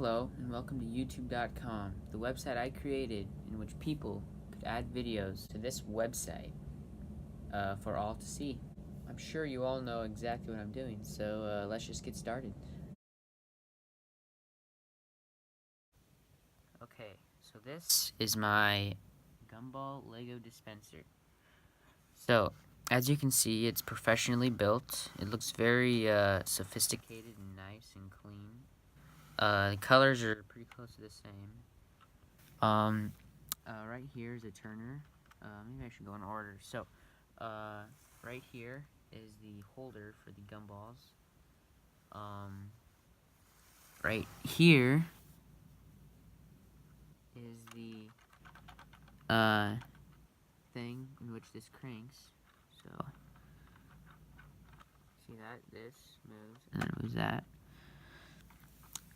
Hello and welcome to YouTube.com, the website I created in which people could add videos to this website for all to see. I'm sure you all know exactly what I'm doing, so let's just get started. Okay, so this is my gumball Lego dispenser. So, as you can see, it's professionally built. It looks very sophisticated and nice and clean. The colors are pretty close to the same. Right here is a turner. Maybe I should go in order. So, right here is the holder for the gumballs. Right here is the thing in which this cranks. So, see that? This moves, and then it moves that.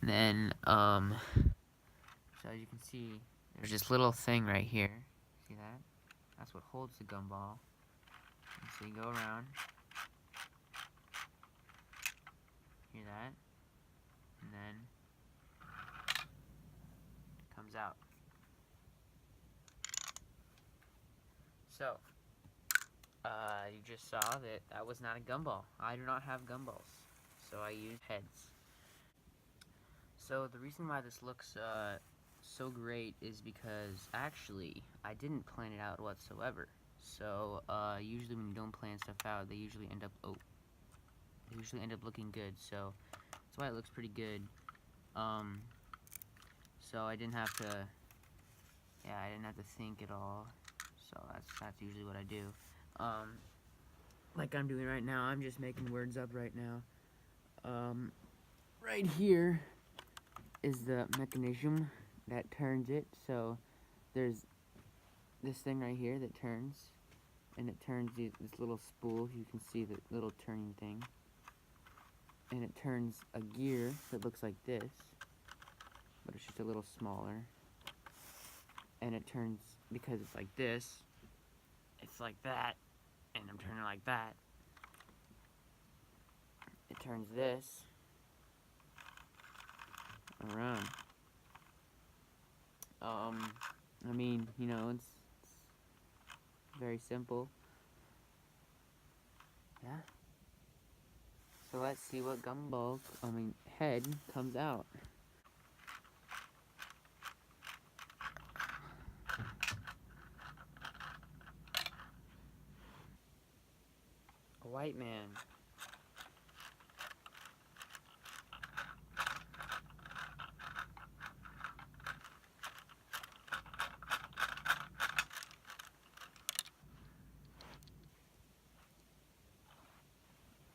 And then, so as you can see, there's this little thing right here. See that? That's what holds the gumball. And so you go around. Hear that? And then it comes out. So, you just saw that was not a gumball. I do not have gumballs, so I use heads. So the reason why this looks so great is because actually I didn't plan it out whatsoever. So usually when you don't plan stuff out, they usually end up looking good. So that's why it looks pretty good. So I didn't have to think at all. So that's usually what I do. Like I'm doing right now, I'm just making words up right now. Right here is the mechanism that turns it. So there's this thing right here that turns, and it turns this little spool. You can see the little turning thing, and it turns a gear that looks like this, but it's just a little smaller. And it turns, because it's like this, it's like that, and I'm turning like that. It turns this around. I mean, you know, it's very simple. Yeah. So let's see what head comes out. A white man.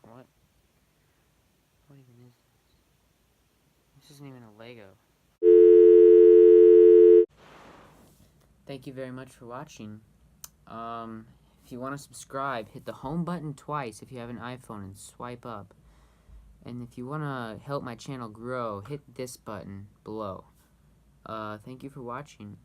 What? What even is this? This isn't even a Lego. Thank you very much for watching. If you want to subscribe, hit the home button twice if you have an iPhone and swipe up. And if you want to help my channel grow, hit this button below. Thank you for watching.